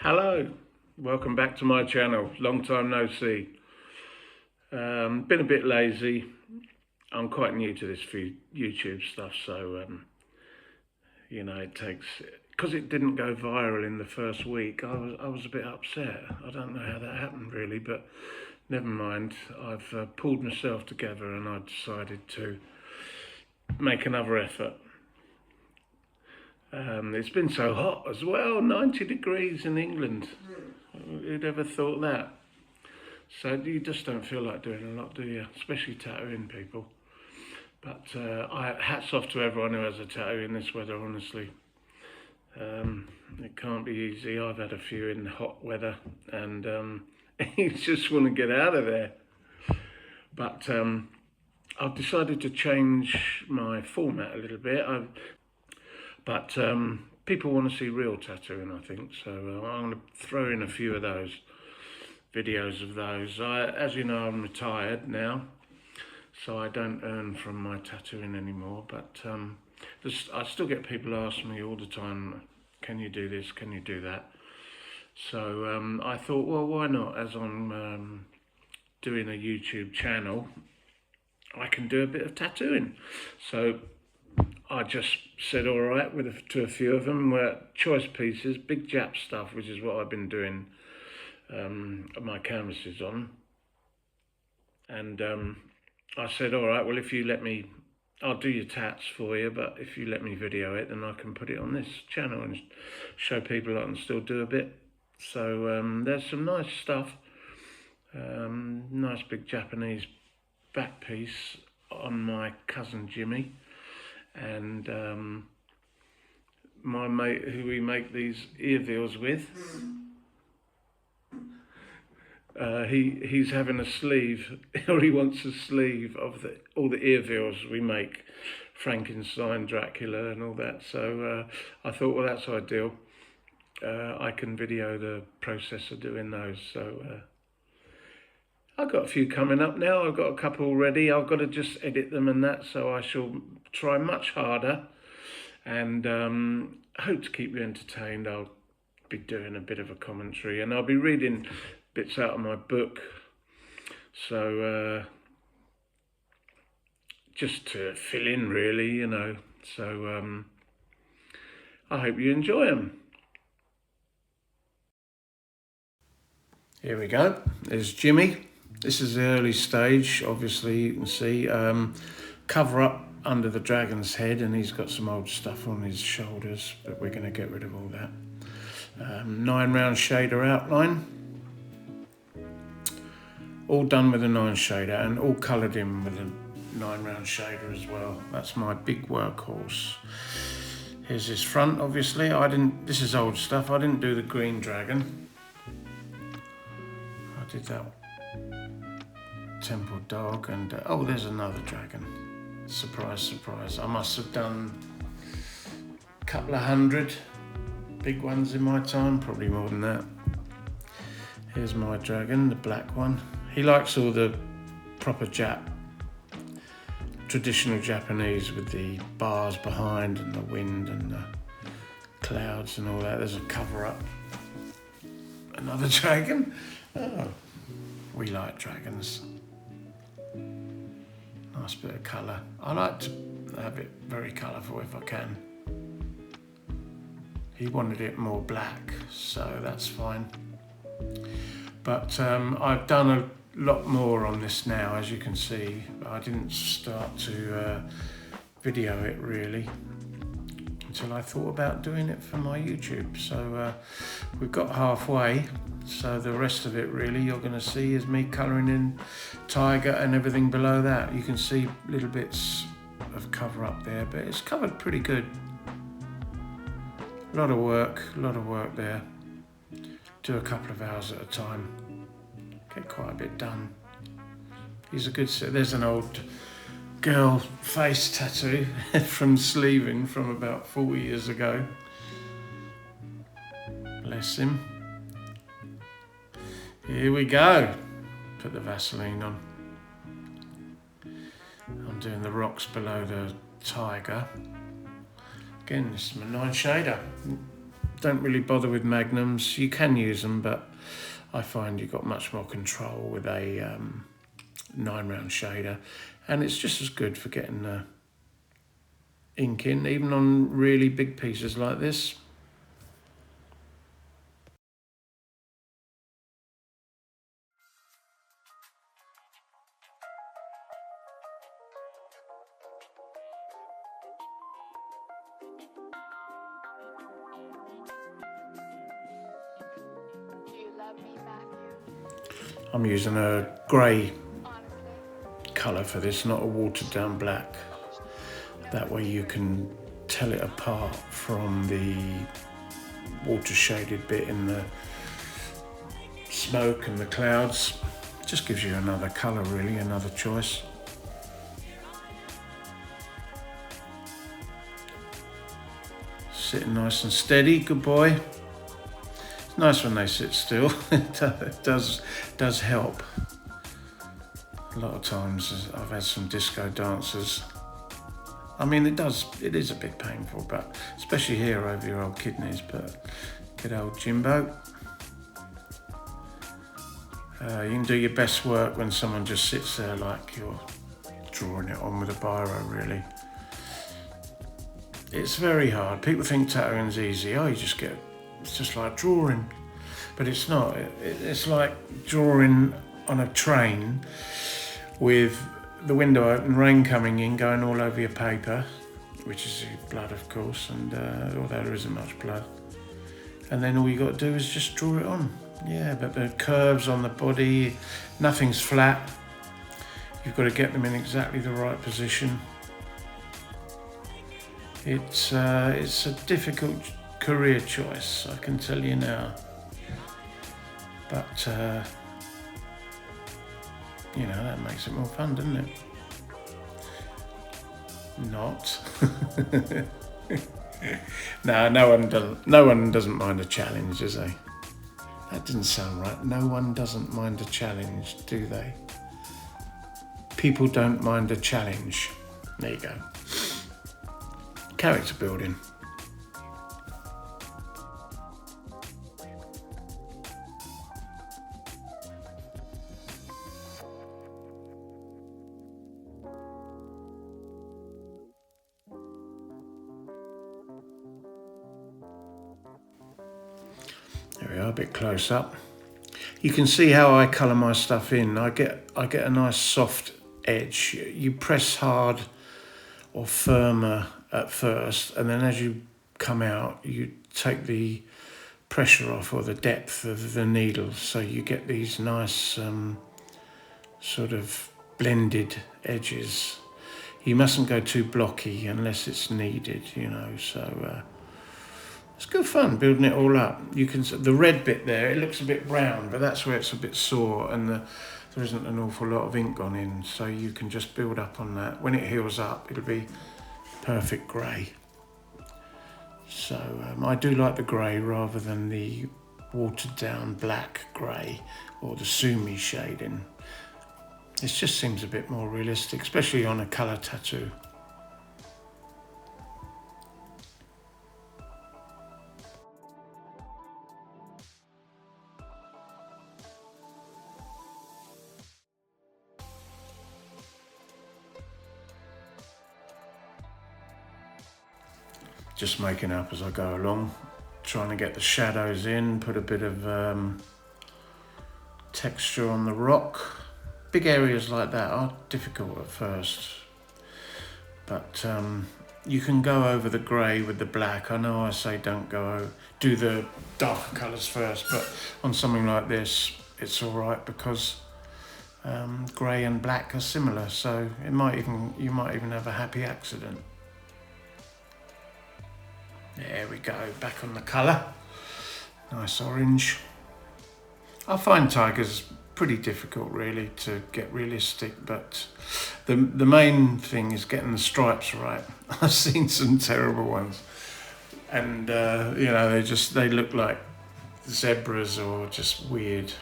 Hello, welcome back to my channel. Long time no see. Been a bit lazy. I'm quite new to this YouTube stuff, so it takes because it didn't go viral in the first week. I was a bit upset. I don't know how that happened really, but never mind. I've pulled myself together and I decided to make another effort. It's been so hot as well, 90 degrees in England. Who'd ever thought that? So you just don't feel like doing a lot, do you? Especially tattooing people. But hats off to everyone who has a tattoo in this weather, honestly. It can't be easy. I've had a few in hot weather and you just want to get out of there. But I've decided to change my format a little bit. But people want to see real tattooing, I think. So I'm going to throw in a few of those videos of those. As you know, I'm retired now, so I don't earn from my tattooing anymore. But I still get people ask me all the time, can you do this, can you do that? So I thought, well, why not? As I'm doing a YouTube channel, I can do a bit of tattooing. So I just said all right to a few of them. Were choice pieces, big Jap stuff, which is what I've been doing my canvases on. And I said, all right, well, if you let me, I'll do your tats for you, but if you let me video it, then I can put it on this channel and show people I can still do a bit. So there's some nice stuff. Nice big Japanese back piece on my cousin Jimmy. And my mate who we make these ear veils with, he's having a sleeve, or he wants a sleeve of all the ear veils we make, Frankenstein, Dracula and all that. So I thought, well, that's ideal. I can video the process of doing those. So I've got a few coming up now. I've got a couple already. I've got to just edit them and that, so I shall try much harder and hope to keep you entertained. I'll be doing a bit of a commentary and I'll be reading bits out of my book. So just to fill in really, you know. So I hope you enjoy them. Here we go. There's Jimmy. This is the early stage, obviously you can see. Cover up under the dragon's head, and he's got some old stuff on his shoulders, but we're going to get rid of all that. 9 round shader outline. All done with a 9 shader and all coloured in with a 9 round shader as well. That's my big workhorse. Here's his front, obviously. This is old stuff. I didn't do the green dragon. I did that temple dog and oh, there's another dragon. Surprise, surprise. I must have done a couple of hundred big ones in my time, probably more than that. Here's my dragon, the black one. He likes all the proper traditional Japanese with the bars behind and the wind and the clouds and all that. There's a cover up. Another dragon. Oh, we like dragons. Nice bit of colour. I like to have it very colourful if I can. He wanted it more black, so that's fine. But I've done a lot more on this now, as you can see. I didn't start to video it really until I thought about doing it for my YouTube. So we've got halfway. So the rest of it really you're going to see is me colouring in tiger and everything below that. You can see little bits of cover up there, but it's covered pretty good. A lot of work there. Do a couple of hours at a time. Get quite a bit done. He's a good set. There's an old girl face tattoo from sleeving from about 40 years ago. Bless him. Here we go. Put the Vaseline on. I'm doing the rocks below the tiger. Again, this is my 9 shader. don't really bother with magnums. You can use them, but I find you've got much more control with a 9-round shader, and it's just as good for getting the ink in, even on really big pieces like this. I'm using a grey colour for this, not a watered down black. That way you can tell it apart from the water shaded bit in the smoke and the clouds. Just gives you another colour really, another choice. Sitting nice and steady, good boy. It's nice when they sit still. It does help. A lot of times I've had some disco dancers. I mean, it is a bit painful, but especially here over your old kidneys, but good old Jimbo. You can do your best work when someone just sits there like you're drawing it on with a biro, really. It's very hard. People think tattooing's easy. Oh, it's just like drawing. But it's not. It's like drawing on a train with the window open, rain coming in, going all over your paper, which is your blood, of course, and although there isn't much blood. And then all you got to do is just draw it on. Yeah, but the curves on the body, nothing's flat. You've got to get them in exactly the right position. It's a difficult career choice, I can tell you now. But that makes it more fun, doesn't it? Not. No one doesn't mind a challenge, does they? That didn't sound right. No one doesn't mind a challenge, do they? People don't mind a challenge. There you go. Character building. There we are, a bit close up. You can see how I colour my stuff in. I get a nice soft edge. You press hard or firmer at first, and then as you come out, you take the pressure off or the depth of the needle, so you get these nice sort of blended edges. You mustn't go too blocky unless it's needed, so it's good fun building it all up. You can the red bit there, it looks a bit brown, but that's where it's a bit sore and there isn't an awful lot of ink gone in, so you can just build up on that. When it heals up, it'll be perfect grey. So I do like the grey rather than the watered down black grey or the Sumi shading. It just seems a bit more realistic, especially on a colour tattoo. Just making up as I go along, trying to get the shadows in, put a bit of texture on the rock. Big areas like that are difficult at first, but you can go over the grey with the black. I know I say do the darker colours first, but on something like this, it's all right because grey and black are similar, so you might even have a happy accident. There we go, back on the colour. Nice orange. I find tigers pretty difficult really to get realistic, but the main thing is getting the stripes right. I've seen some terrible ones, and they look like zebras or just weird.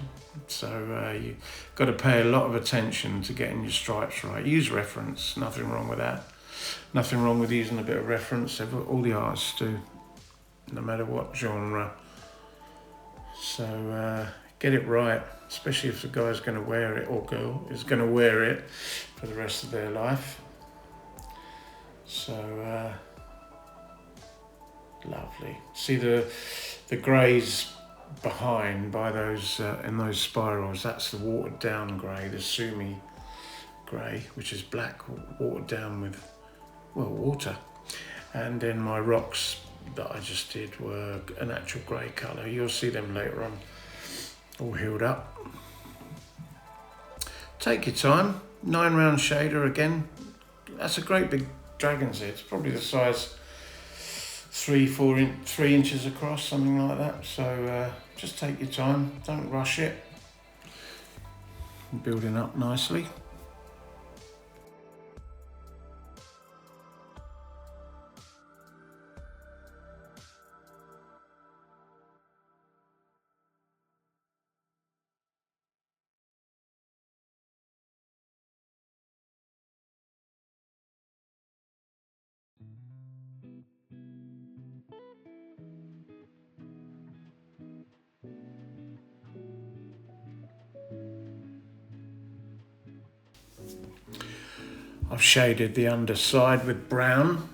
So you got to pay a lot of attention to getting your stripes right. Use reference, nothing wrong with that. Nothing wrong with using a bit of reference, all the artists do. no matter what genre. So get it right, especially if the guy's going to wear it or girl is going to wear it for the rest of their life. So lovely. See the greys behind by those in those spirals. That's the watered down grey, the Sumi grey, which is black watered down with water. And then my rocks that I just did were a natural grey colour. You'll see them later on, all healed up. Take your time. 9 round shader again. That's a great big dragon's head. It's probably the size 3 inches across, something like that. So just take your time. Don't rush it. Building up nicely. I've shaded the underside with brown,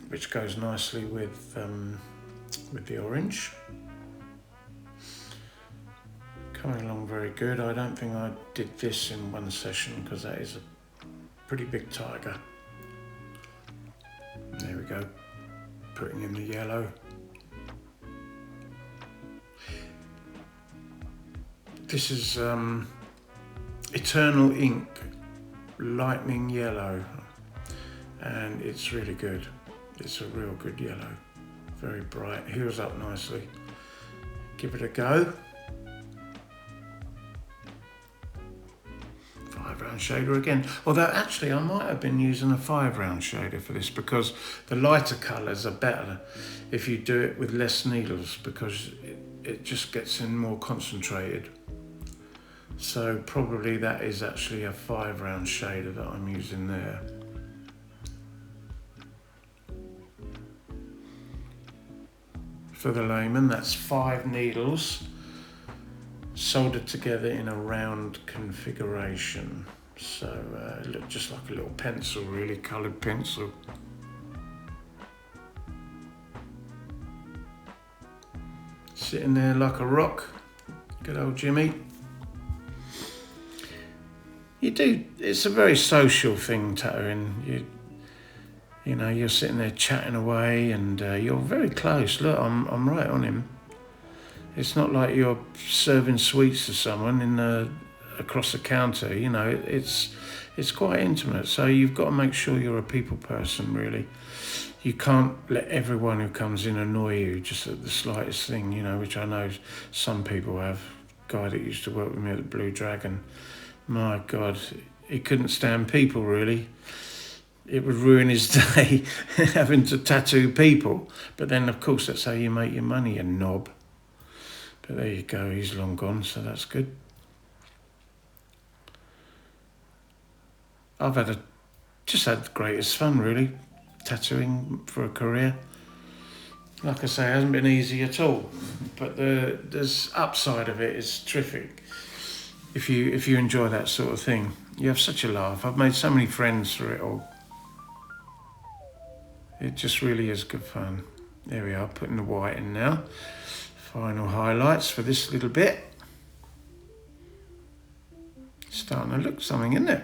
which goes nicely with the orange. Coming along very good. I don't think I did this in one session because that is a pretty big tiger. There we go. Putting in the yellow. This is Eternal Ink Lightning Yellow, and it's really good. It's a real good yellow, very bright, heals up nicely. Give it a go. 5 round shader again, although actually I might have been using a 5 round shader for this because the lighter colours are better if you do it with less needles, because it just gets in more concentrated. So probably that is actually a 5 round shader that I'm using there. For the layman, that's 5 needles soldered together in a round configuration. So it looked just like a little pencil, really, coloured pencil. Sitting there like a rock. Good old Jimmy. It's a very social thing, tattooing. You know, you're sitting there chatting away and you're very close. Look, I'm right on him. It's not like you're serving sweets to someone across the counter. You know, it's quite intimate. So you've got to make sure you're a people person, really. You can't let everyone who comes in annoy you just at the slightest thing, you know, which I know some people have. Guy that used to work with me at the Blue Dragon, my God, he couldn't stand people, really. It would ruin his day having to tattoo people. But then, of course, that's how you make your money, you knob. But there you go, he's long gone, so that's good. I've just had the greatest fun, really, tattooing for a career. Like I say, it hasn't been easy at all, but there's upside of it is terrific. If you enjoy that sort of thing, you have such a laugh. I've made so many friends through it all. It just really is good fun. There we are, putting the white in now. Final highlights for this little bit. Starting to look something, isn't it?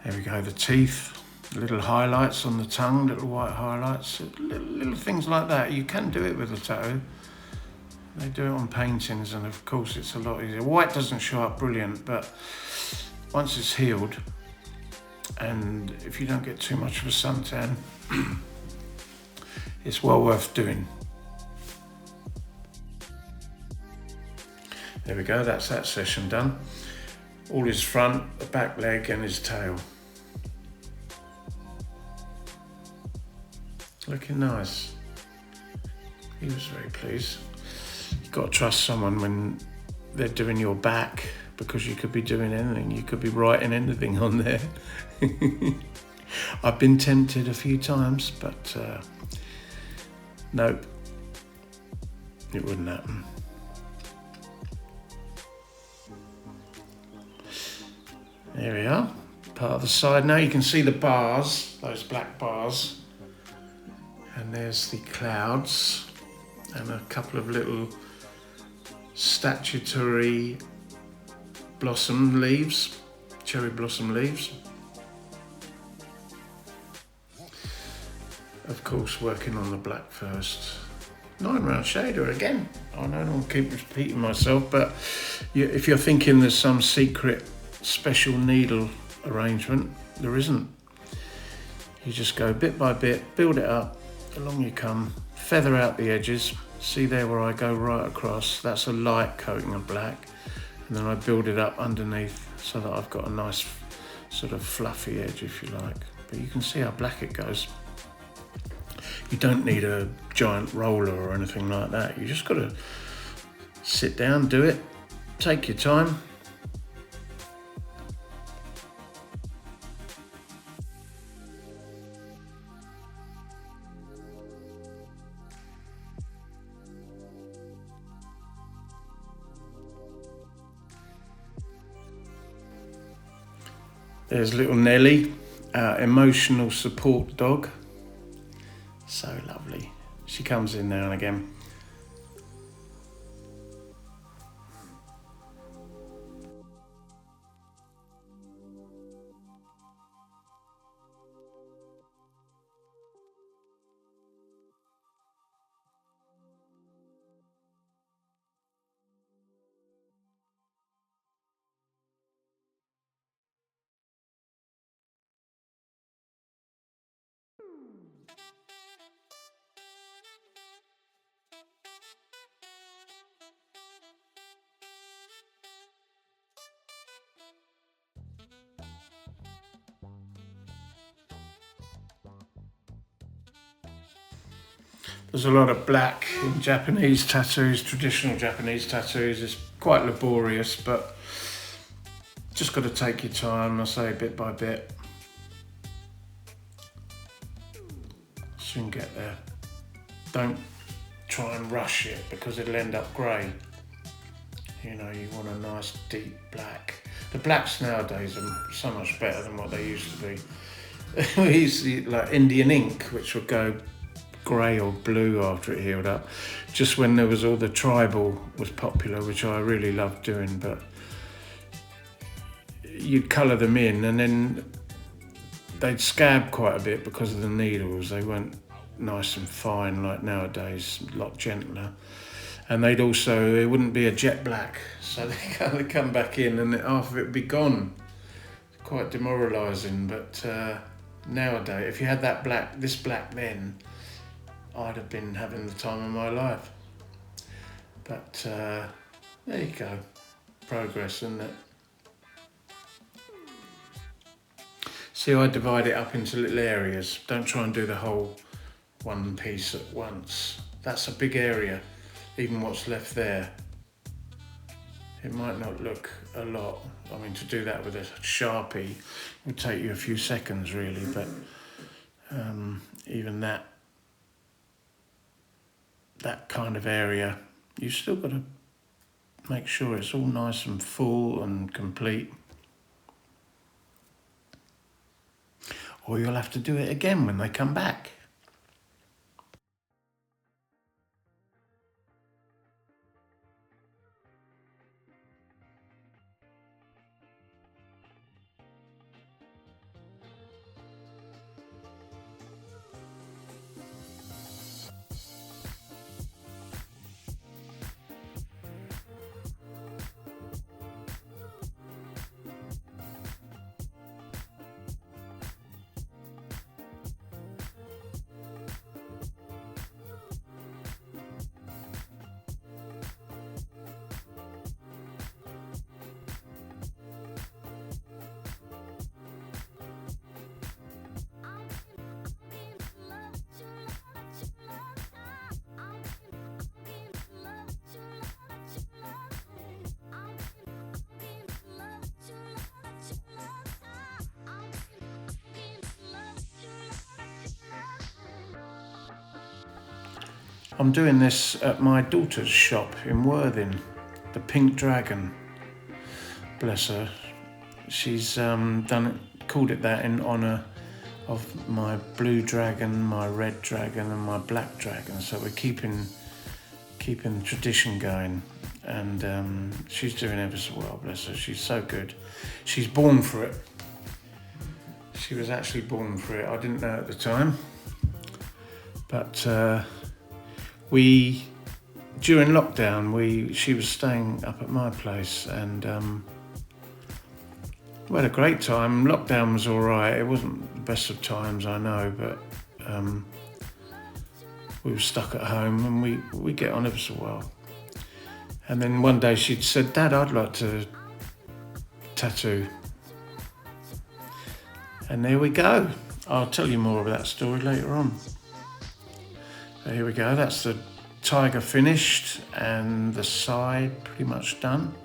There we go, the teeth. Little highlights on the tongue, little white highlights, little things like that. You can do it with a tattoo. They do it on paintings, and of course it's a lot easier. White doesn't show up brilliant, but once it's healed, and if you don't get too much of a suntan, it's well worth doing. There we go, that's that session done. All his front, the back leg and his tail. Looking nice. He was very pleased. You've got to trust someone when they're doing your back, because you could be doing anything. You could be writing anything on there. I've been tempted a few times, but nope, it wouldn't happen. There we are, part of the side. Now you can see the bars, those black bars, and there's the clouds and a couple of little statutory blossom leaves, cherry blossom leaves. Of course, working on the black first. 9 round shader again. I know I don't keep repeating myself, but if you're thinking there's some secret special needle arrangement, there isn't. You just go bit by bit, build it up, along you come, feather out the edges. See there where I go right across, that's a light coating of black, and then I build it up underneath so that I've got a nice sort of fluffy edge, if you like. But you can see how black it goes. You don't need a giant roller or anything like that. You just got to sit down, do it, take your time. There's little Nellie, our emotional support dog. So lovely. She comes in now and again. There's a lot of black in Japanese tattoos, traditional Japanese tattoos. It's quite laborious, but just got to take your time, I say, bit by bit. Soon get there. Don't try and rush it because it'll end up grey. You know, you want a nice deep black. The blacks nowadays are so much better than what they used to be. We used to like Indian ink, which would go grey or blue after it healed up, just when there was all the tribal was popular, which I really loved doing. But you'd colour them in and then they'd scab quite a bit because of the needles. They weren't nice and fine like nowadays, a lot gentler. And they'd also, it wouldn't be a jet black, so they kind of come back in and half of it would be gone. Quite demoralising. But nowadays, if you had that black, this black then, I'd have been having the time of my life. But there you go, progress, isn't it? See, I divide it up into little areas. Don't try and do the whole one piece at once. That's a big area, even what's left there. It might not look a lot. I mean, to do that with a Sharpie would take you a few seconds really, but even that kind of area, you still got to make sure it's all nice and full and complete. Or you'll have to do it again when they come back. I'm doing this at my daughter's shop in Worthing, the Pink Dragon. Bless her. She's called it that in honour of my blue dragon, my red dragon, and my black dragon. So we're keeping tradition going, and she's doing ever so well. Bless her. She's so good. She's born for it. She was actually born for it. I didn't know at the time, but during lockdown she was staying up at my place, and we had a great time. Lockdown was all right. It wasn't the best of times, I know, but we were stuck at home, and we get on ever so well. And then one day she'd said, "Dad, I'd like to tattoo." And there we go. I'll tell you more of that story later on. So here we go. That's the tiger finished, and the side pretty much done.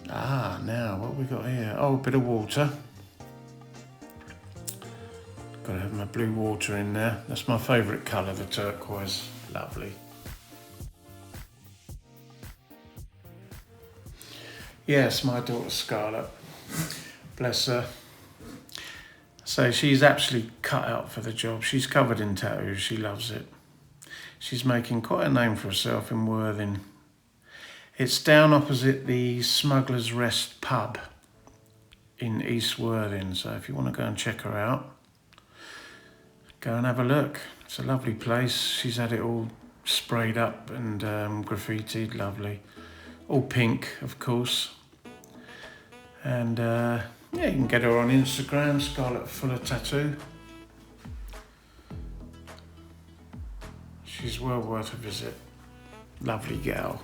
Now what have we got here? Oh, a bit of water. Got to have my blue water in there. That's my favourite colour, the turquoise. Lovely. Yes, my daughter Scarlett. Bless her. So she's actually cut out for the job. She's covered in tattoos. She loves it. She's making quite a name for herself in Worthing. It's down opposite the Smuggler's Rest pub in East Worthing. So if you want to go and check her out, go and have a look. It's a lovely place. She's had it all sprayed up and graffitied. Lovely. All pink, of course. And you can get her on Instagram, Scarlett Fuller Tattoo. She's well worth a visit. Lovely gal.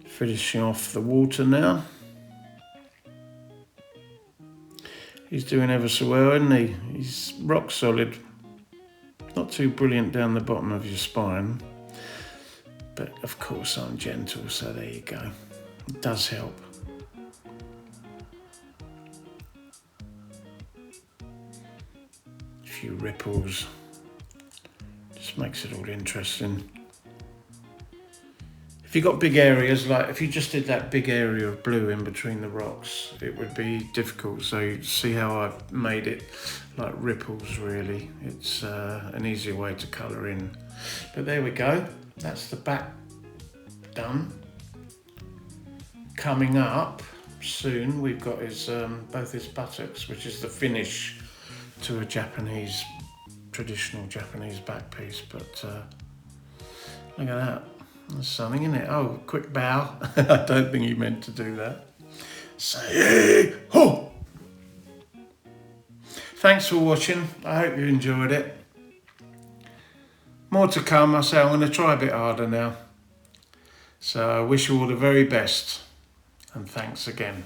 Finishing off the water now. He's doing ever so well, isn't he? He's rock solid. Not too brilliant down the bottom of your spine, but of course I'm gentle, so there you go. It does help. A few ripples. Just makes it all interesting. If you got big areas, like if you just did that big area of blue in between the rocks, it would be difficult. So you see how I've made it like ripples, really. It's an easier way to colour in. But there we go. That's the back done. Coming up soon, we've got both his buttocks, which is the finish to a traditional Japanese back piece. But look at that. There's something in it. Oh, quick bow. I don't think he meant to do that. Say ho! Thanks for watching. I hope you enjoyed it. More to come. I say I'm going to try a bit harder now. So I wish you all the very best. And thanks again.